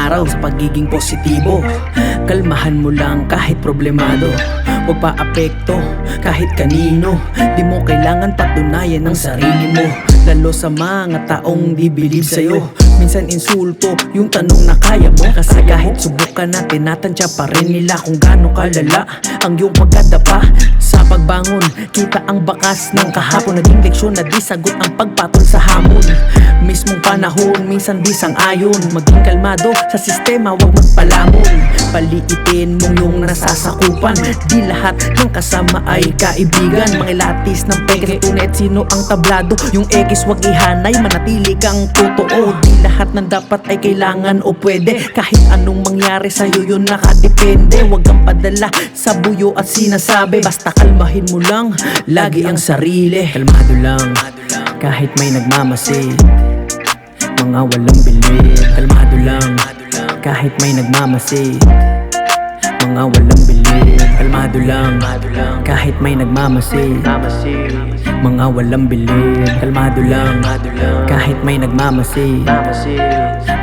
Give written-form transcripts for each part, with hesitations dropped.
araw sa pagiging positibo. Kalmahan mo lang kahit problemado, huwag pa-apekto kahit kanino. Di mo kailangan patunayan ang sarili mo, lalo sa mga taong di believe sa'yo. Minsan insulto yung tanong na kaya mo, kasi kahit subukan natin, natantya pa rin nila kung gaano kalala ang iyong pagkadapa. Sa pagbangon, kita ang bakas ng kahapon. Naging leksyon na di sagot ang pagpatol sa hamon. Mismong panahon, minsan di sang-ayon. Maging kalmado sa sistema, huwag magpalamon. Paliitin mong yung nasasakupan, di lahat ng kasama ay kaibigan. Mangilatis ng peke, tunay at sino ang tablado. Yung ekis wag ihanay, manatili kang totoo. Di lahat ng dapat ay kailangan o pwede. Kahit anong mangyari sa'yo yun nakadepende. Huwag kang padala sa buyo at sinasabi, basta kalmahin mo lang lagi ang sarili. Kalmado lang kahit may nagmamasid, mga walang bilib. Kalmado lang kahit may nagmamasid, mga walang bilib. Kalmado lang kahit may nagmamasid, mga walang bilib. Kalmado lang kahit may nagmamasid,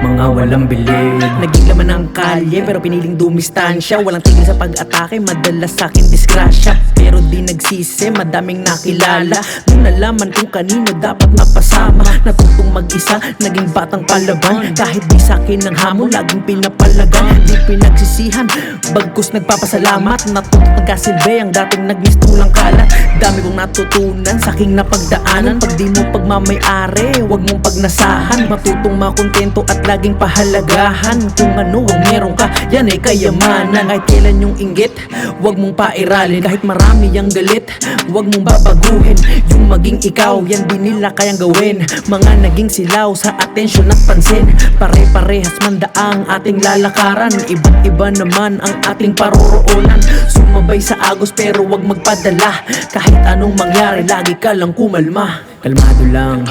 mga walang bilib. Naging laman ng kalye pero piniling dumistansya. Walang tigil sa pag-atake, madalas sa'kin disgrasya. Pero di nagsisi, madaming nakilala. Nung nalaman kung kanino dapat mapasama, natutong mag-isa, naging batang palaban. Kahit di sa'kin ng hamon, laging pinapalagan. Di pinagsisihan, bagkus nagpapasalamat. Natuto nagkasilbi ang dating nagmistulang kalat. Dami kong natutunan sa aking napagdaanan. Pag di mo pagmamayari, huwag mong pagnasahan. Matutong makontento at laging pahalagahan kung ano ang meron ka, yan ay kayamanan. Kahit kailan yung inggit, huwag mong pairalin. Kahit marami ang galit, huwag mong babaguhin. Yung maging ikaw, yan din nila kayang gawin. Mga naging silaw sa atensyon at pansin, pare-parehas man daang ating lalakaran. Iba't iba naman ang ating paroroonan. Sumabay sa agos pero huwag magpadala. Kahit anong mangyari, lagi ka lang kumalma. Kalmado lang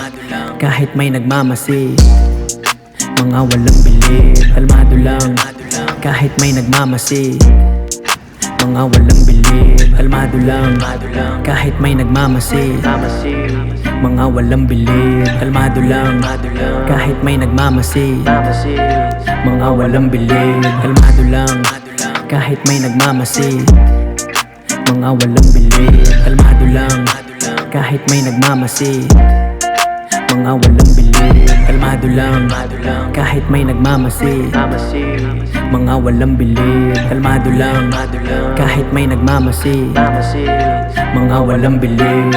kahit may nagmamasid, mga walang bilib. Kalmado lang kahit may nagmamasid, mga walang bilib. Kalmado lang kahit may nagmamasid, mga walang bilib. Kalmado lang kahit may nagmamasid, mga walang bilib. Kalmado lang kahit may nagmamasid, mga walang bilib. Kalmado lang kahit may nagmamasid, mga walang bilib. Kalmado lang kahit may nagmamasid, mga walang bilib. Kalmado lang kahit may nagmamasid, mga walang bilib.